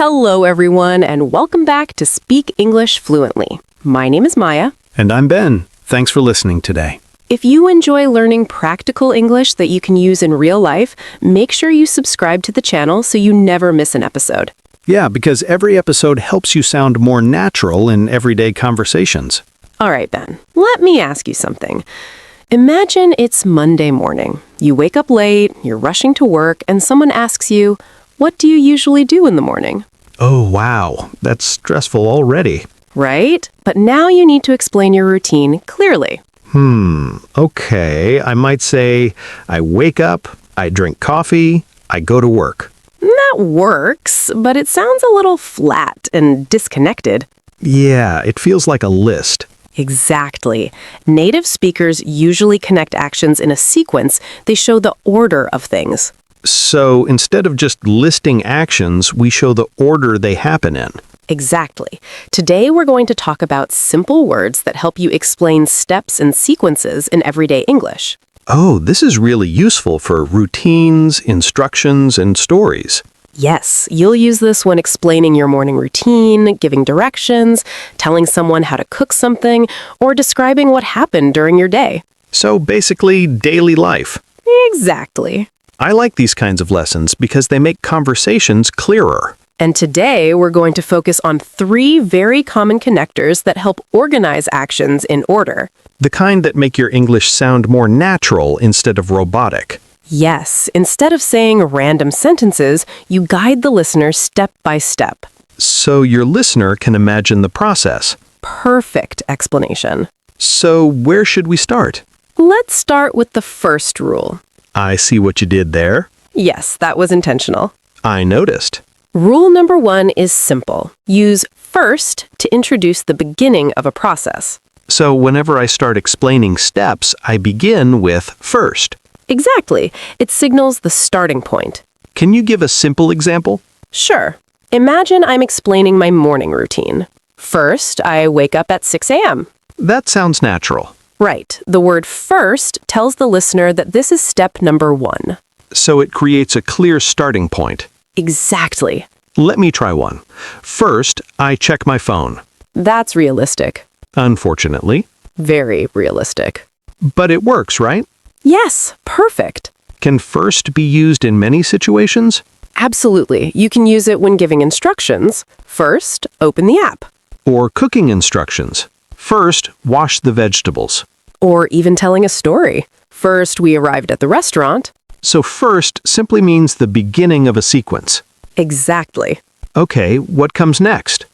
Hello, everyone, and welcome back to Speak English Fluently. My name is Maya. And I'm Ben. Thanks for listening today. If you enjoy learning practical English that you can use in real life, make sure you subscribe to the channel so you never miss an episode. Yeah, because every episode helps you sound more natural in everyday conversations. All right, Ben, let me ask you something. Imagine it's Monday morning. You wake up late, you're rushing to work, and someone asks you, what do you usually do in the morning? Oh, wow. That's stressful already. Right? But now you need to explain your routine clearly. Okay. I might say, I wake up, I drink coffee, I go to work. That works, but it sounds a little flat and disconnected. Yeah, it feels like a list. Exactly. Native speakers usually connect actions in a sequence. They show the order of things. So instead of just listing actions, we show the order they happen in. Exactly. Today we're going to talk about simple words that help you explain steps and sequences in everyday English. Oh, this is really useful for routines, instructions, and stories. Yes, you'll use this when explaining your morning routine, giving directions, telling someone how to cook something, or describing what happened during your day. So basically, daily life. Exactly. I like these kinds of lessons because they make conversations clearer. And today we're going to focus on 3 very common connectors that help organize actions in order. The kind that make your English sound more natural instead of robotic. Yes, instead of saying random sentences, you guide the listener step by step. So your listener can imagine the process. Perfect explanation. So where should we start? Let's start with the first rule. I see what you did there. Yes, that was intentional. I noticed. Rule number 1 is simple. Use first to introduce the beginning of a process. So whenever I start explaining steps, I begin with first. Exactly. It signals the starting point. Can you give a simple example? Sure. Imagine I'm explaining my morning routine. First, I wake up at 6 a.m. That sounds natural. Right. The word first tells the listener that this is step number 1. So it creates a clear starting point. Exactly. Let me try one. First, I check my phone. That's realistic. Unfortunately. Very realistic. But it works, right? Yes, perfect. Can first be used in many situations? Absolutely. You can use it when giving instructions. First, open the app. Or cooking instructions. First, wash the vegetables. Or even telling a story. First, we arrived at the restaurant. So first simply means the beginning of a sequence. Exactly. Okay, what comes next?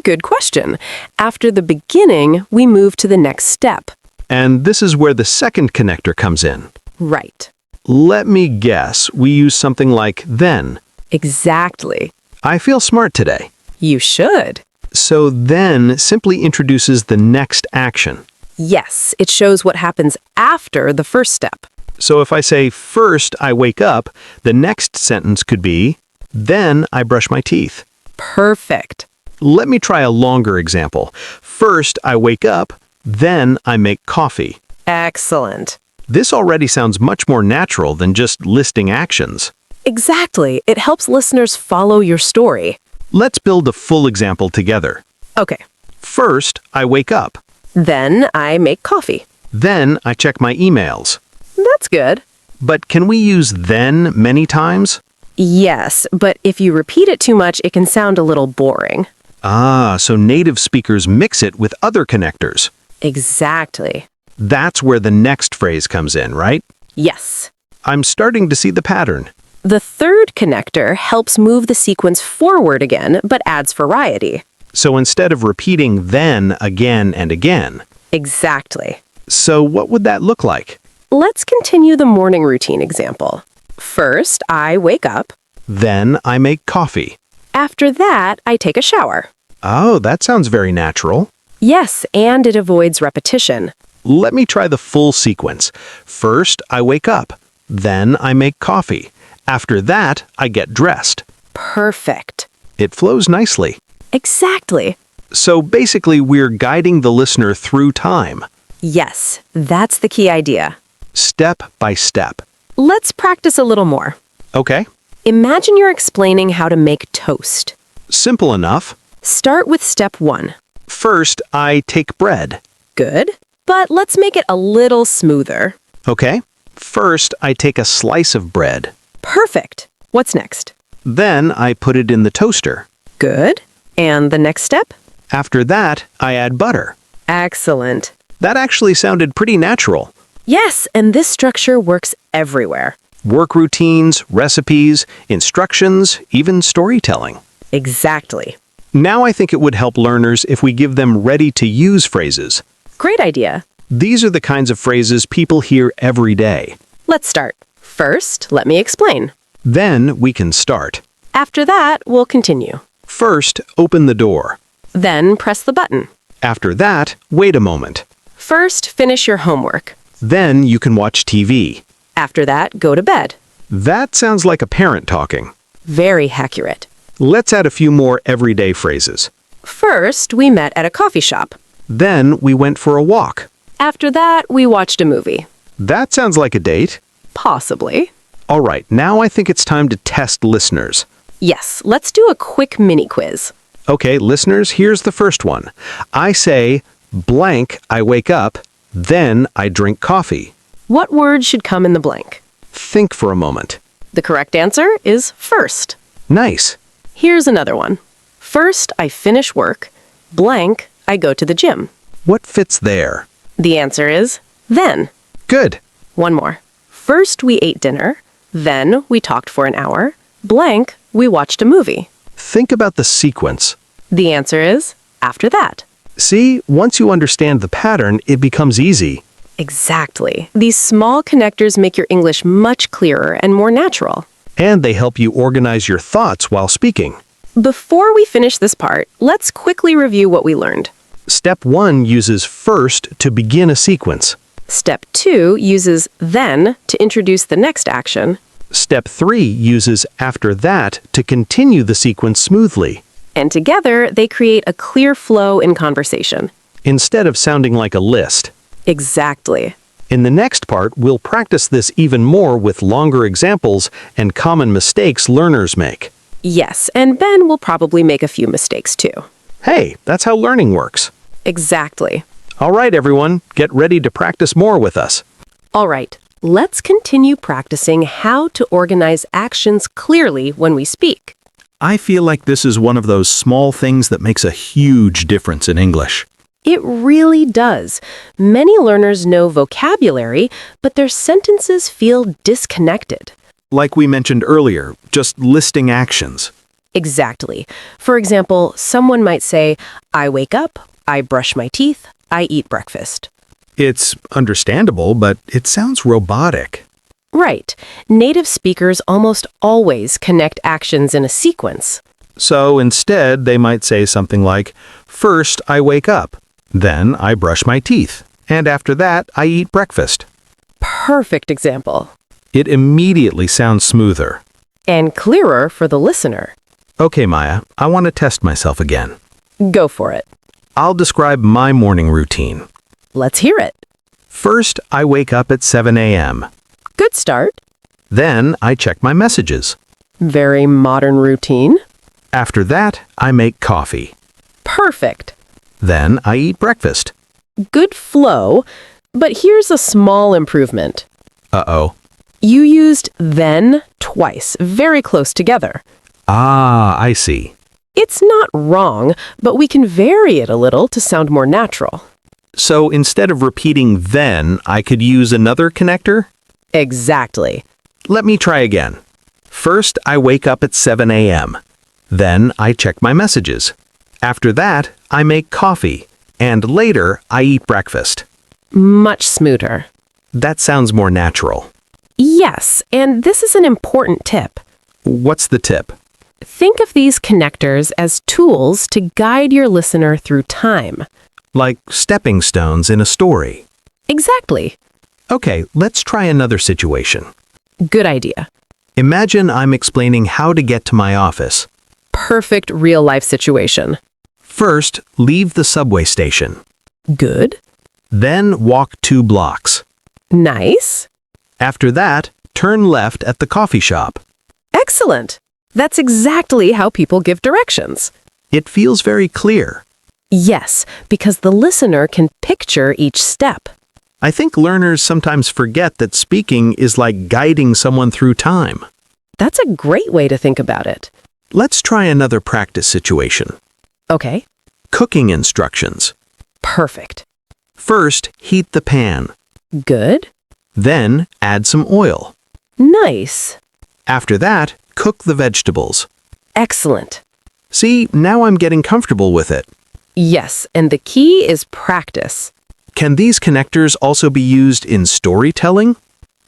Good question. After the beginning, we move to the next step. And this is where the second connector comes in. Right. Let me guess, we use something like then. Exactly. I feel smart today. You should. So then simply introduces the next action. Yes, it shows what happens after the first step. So if I say, first I wake up, the next sentence could be, then I brush my teeth. Perfect. Let me try a longer example. First I wake up, then I make coffee. Excellent. This already sounds much more natural than just listing actions. Exactly. It helps listeners follow your story. Let's build a full example together. Okay. First, I wake up. Then I make coffee. Then I check my emails. That's good. But can we use then many times? Yes, but if you repeat it too much, it can sound a little boring. Ah, so native speakers mix it with other connectors. Exactly. That's where the next phrase comes in, right? Yes. I'm starting to see the pattern. The third connector helps move the sequence forward again, but adds variety. So instead of repeating then again and again. Exactly. So what would that look like? Let's continue the morning routine example. First, I wake up. Then I make coffee. After that, I take a shower. Oh, that sounds very natural. Yes, and it avoids repetition. Let me try the full sequence. First, I wake up. Then I make coffee. After that, I get dressed. Perfect. It flows nicely. Exactly. So basically, we're guiding the listener through time. Yes, that's the key idea. Step by step. Let's practice a little more. Okay. Imagine you're explaining how to make toast. Simple enough. Start with step 1. First, I take bread. Good. But let's make it a little smoother. Okay. First, I take a slice of bread. Perfect. What's next? Then I put it in the toaster. Good. And the next step? After that, I add butter. Excellent. That actually sounded pretty natural. Yes, and this structure works everywhere. Work routines, recipes, instructions, even storytelling. Exactly. Now I think it would help learners if we give them ready-to-use phrases. Great idea. These are the kinds of phrases people hear every day. Let's start. First, let me explain. Then we can start. After that, we'll continue. First, open the door. Then press the button. After that, wait a moment. First, finish your homework. Then you can watch TV. After that, go to bed. That sounds like a parent talking. Very accurate. Let's add a few more everyday phrases. First, we met at a coffee shop. Then we went for a walk. After that, we watched a movie. That sounds like a date. Possibly. All right, now I think it's time to test listeners. Yes, let's do a quick mini quiz. Okay, listeners, here's the first one. I say, blank, I wake up, then I drink coffee. What word should come in the blank? Think for a moment. The correct answer is first. Nice. Here's another one. First, I finish work. Blank, I go to the gym. What fits there? The answer is then. Good. One more. First, we ate dinner. Then, we talked for an hour. Blank, we watched a movie. Think about the sequence. The answer is after that. See, once you understand the pattern, it becomes easy. Exactly. These small connectors make your English much clearer and more natural. And they help you organize your thoughts while speaking. Before we finish this part, let's quickly review what we learned. Step 1 uses first to begin a sequence. Step 2 uses then to introduce the next action. Step 3 uses after that to continue the sequence smoothly, And together, they create a clear flow in conversation. instead of sounding like a list. Exactly. In the next part, we'll practice this even more with longer examples and common mistakes learners make. Yes, and Ben will probably make a few mistakes too. Hey, that's how learning works. Exactly. All right, everyone, get ready to practice more with us. All right, let's continue practicing how to organize actions clearly when we speak. I feel like this is one of those small things that makes a huge difference in English. It really does. Many learners know vocabulary, but their sentences feel disconnected. Like we mentioned earlier, just listing actions. Exactly. For example, someone might say, I wake up, I brush my teeth, I eat breakfast. It's understandable, but it sounds robotic. Right. Native speakers almost always connect actions in a sequence. So instead, they might say something like, first I wake up, then I brush my teeth, and after that I eat breakfast. Perfect example. It immediately sounds smoother. And clearer for the listener. Okay, Maya, I want to test myself again. Go for it. I'll describe my morning routine. Let's hear it. First, I wake up at 7 a.m. Good start. Then I check my messages. Very modern routine. After that, I make coffee. Perfect. Then I eat breakfast. Good flow, but here's a small improvement. Uh-oh. You used then twice, very close together. Ah, I see. It's not wrong, but we can vary it a little to sound more natural. So instead of repeating then, I could use another connector? Exactly. Let me try again. First, I wake up at 7 a.m. Then I check my messages. After that, I make coffee. And later, I eat breakfast. Much smoother. That sounds more natural. Yes, and this is an important tip. What's the tip? Think of these connectors as tools to guide your listener through time. Like stepping stones in a story. Exactly. Okay, let's try another situation. Good idea. Imagine I'm explaining how to get to my office. Perfect real-life situation. First, leave the subway station. Good. Then walk 2 blocks. Nice. After that, turn left at the coffee shop. Excellent. That's exactly how people give directions. It feels very clear. Yes, because the listener can picture each step. I think learners sometimes forget that speaking is like guiding someone through time. That's a great way to think about it. Let's try another practice situation. Okay, Cooking instructions. perfect. First, heat the pan. Good. Then, add some oil. Nice. After that, cook the vegetables. Excellent. See, now I'm getting comfortable with it. Yes, and the key is practice. Can these connectors also be used in storytelling?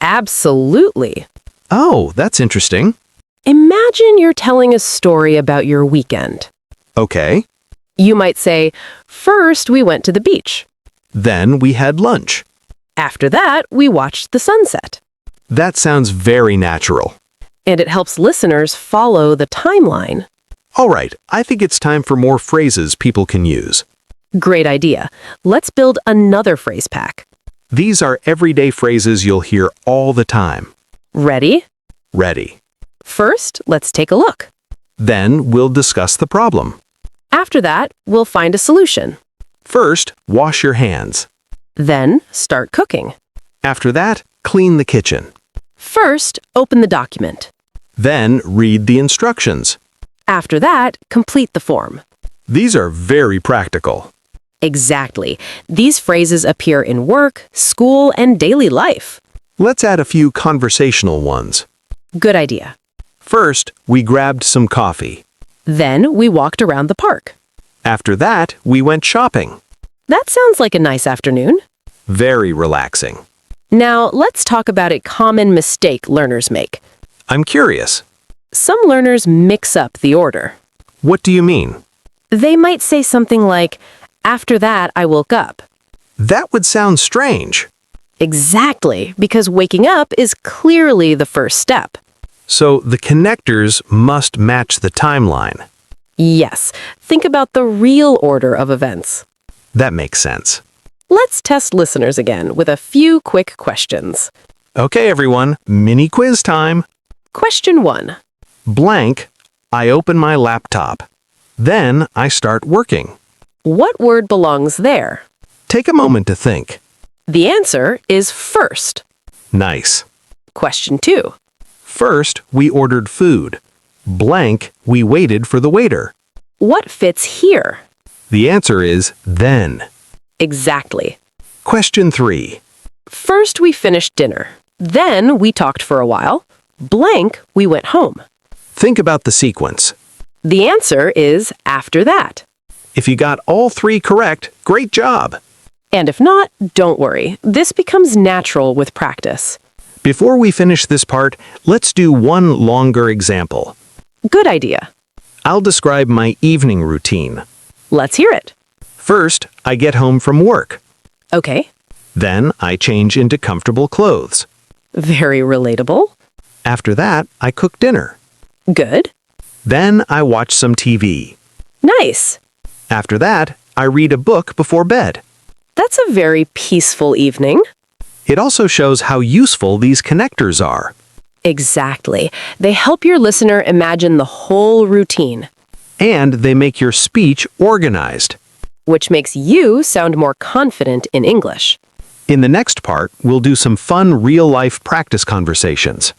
Absolutely. Oh, that's interesting. Imagine you're telling a story about your weekend. Okay. You might say, first we went to the beach. Then we had lunch. After that, we watched the sunset. That sounds very natural. And it helps listeners follow the timeline. All right, I think it's time for more phrases people can use. Great idea. Let's build another phrase pack. These are everyday phrases you'll hear all the time. Ready? Ready. First, let's take a look. Then we'll discuss the problem. After that, we'll find a solution. First, wash your hands. Then, start cooking. After that, clean the kitchen. First, open the document. Then, read the instructions. After that, complete the form. These are very practical. Exactly. These phrases appear in work, school, and daily life. Let's add a few conversational ones. Good idea. First, we grabbed some coffee. Then, we walked around the park. After that, we went shopping. That sounds like a nice afternoon. Very relaxing. Now, let's talk about a common mistake learners make. I'm curious. Some learners mix up the order. What do you mean? They might say something like, after that, I woke up. That would sound strange. Exactly, because waking up is clearly the first step. So the connectors must match the timeline. Yes, think about the real order of events. That makes sense. Let's test listeners again with a few quick questions. Okay, everyone, mini quiz time. Question 1. Blank, I open my laptop. Then I start working. What word belongs there? Take a moment to think. The answer is first. Nice. Question 2. First, we ordered food. Blank, we waited for the waiter. What fits here? The answer is then. Exactly. Question 3. First, we finished dinner. Then, we talked for a while. Blank, we went home. Think about the sequence. The answer is after that. If you got all 3 correct, great job. And if not, don't worry. This becomes natural with practice. Before we finish this part, let's do one longer example. Good idea. I'll describe my evening routine. Let's hear it. First, I get home from work. Okay. Then I change into comfortable clothes. Very relatable. After that, I cook dinner. Good. Then I watch some TV. Nice. After that, I read a book before bed. That's a very peaceful evening. It also shows how useful these connectors are. Exactly. They help your listener imagine the whole routine, And they make your speech organized. which makes you sound more confident in English. In the next part, we'll do some fun real-life practice conversations.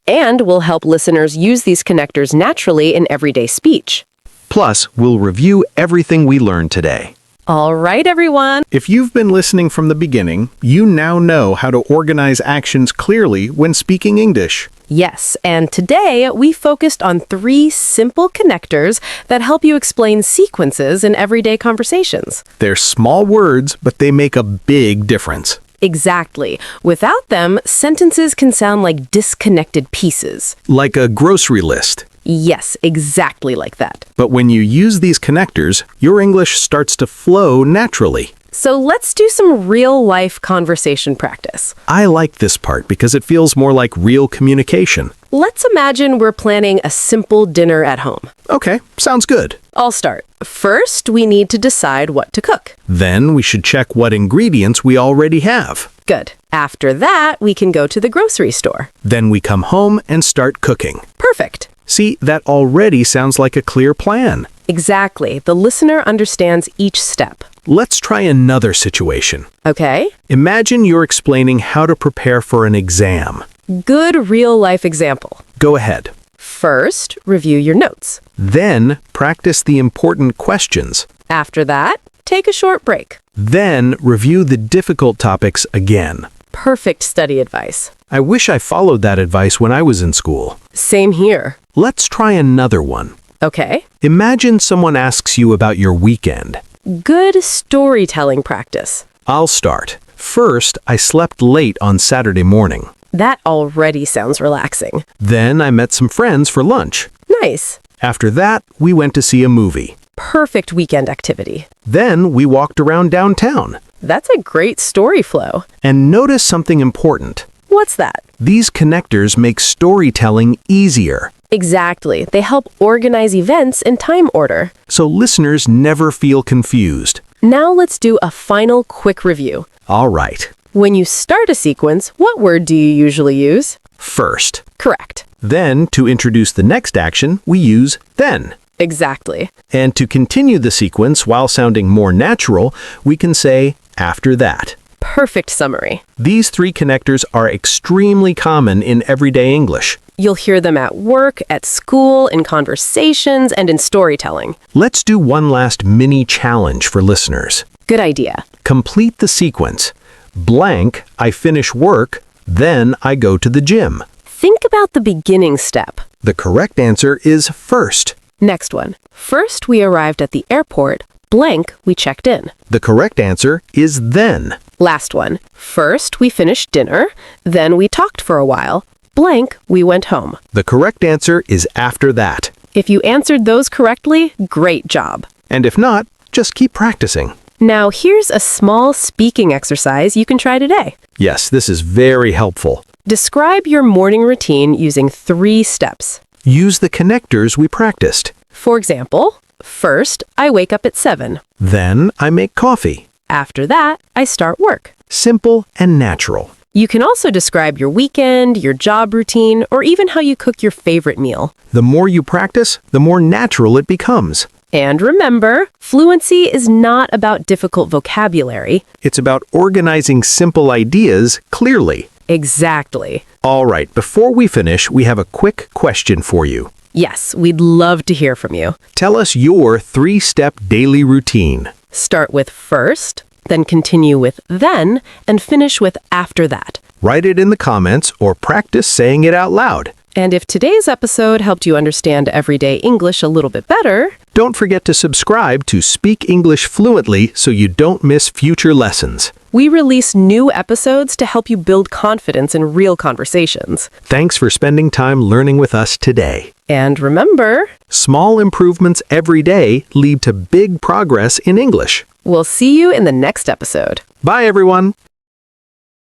And will help listeners use these connectors naturally in everyday speech. Plus, we'll review everything we learned today. All right, everyone. If you've been listening from the beginning, you now know how to organize actions clearly when speaking English. Yes, and today we focused on 3 simple connectors that help you explain sequences in everyday conversations. They're small words, but they make a big difference. Exactly. Without them, sentences can sound like disconnected pieces. Like a grocery list. Yes, exactly like that. But when you use these connectors, your English starts to flow naturally. So let's do some real-life conversation practice. I like this part because it feels more like real communication. Let's imagine we're planning a simple dinner at home. Okay, sounds good. I'll start. First, we need to decide what to cook. Then we should check what ingredients we already have. Good. After that, we can go to the grocery store. Then we come home and start cooking. Perfect. See, that already sounds like a clear plan. Exactly. The listener understands each step. Let's try another situation. Okay? Imagine you're explaining how to prepare for an exam. Good real-life example. Go ahead. First, review your notes. Then, practice the important questions. After that, take a short break. Then, review the difficult topics again. Perfect study advice. I wish I followed that advice when I was in school. Same here. Let's try another one. Okay? Imagine someone asks you about your weekend. Good storytelling practice. I'll start. First, I slept late on Saturday morning. That already sounds relaxing. Then I met some friends for lunch. Nice. After that, we went to see a movie. Perfect weekend activity. Then we walked around downtown. That's a great story flow. And notice something important. What's that? These connectors make storytelling easier, Exactly. They help organize events in time order. so listeners never feel confused. Now let's do a final quick review. All right. When you start a sequence, what word do you usually use? First. Correct. Then, to introduce the next action, we use then. Exactly. And to continue the sequence while sounding more natural, we can say after that. Perfect summary. These three connectors are extremely common in everyday English. You'll hear them at work, at school, in conversations, and in storytelling. Let's do one last mini challenge for listeners. Good idea. Complete the sequence. Blank, I finish work, then I go to the gym. Think about the beginning step. The correct answer is first. Next one. First, we arrived at the airport. Blank, we checked in. The correct answer is then. Last one. First, we finished dinner. Then we talked for a while. Blank, we went home. The correct answer is after that. If you answered those correctly, great job. And if not, just keep practicing. Now, here's a small speaking exercise you can try today. Yes, this is very helpful. Describe your morning routine using 3 steps. Use the connectors we practiced. For example, first, I wake up at 7. Then I make coffee. After that, I start work. Simple and natural. You can also describe your weekend, your job routine, or even how you cook your favorite meal. The more you practice, the more natural it becomes. And remember, fluency is not about difficult vocabulary. It's about organizing simple ideas clearly. Exactly. All right, before we finish, we have a quick question for you. Yes, we'd love to hear from you. Tell us your 3-step daily routine. Start with first, then continue with then, and finish with after that. Write it in the comments or practice saying it out loud. And if today's episode helped you understand everyday English a little bit better, Don't forget to subscribe to Speak English Fluently so you don't miss future lessons. we release new episodes to help you build confidence in real conversations. Thanks for spending time learning with us today. And remember, Small improvements every day lead to big progress in English. we'll see you in the next episode. Bye, everyone.